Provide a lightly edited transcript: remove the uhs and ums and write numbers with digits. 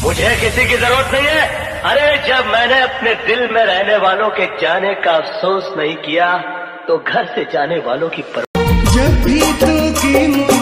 मुझे किसी की जरूरत नहीं है। अरे जब मैंने अपने दिल में रहने वालों के जाने का अफसोस नहीं किया तो घर से जाने वालों की जब भी तो की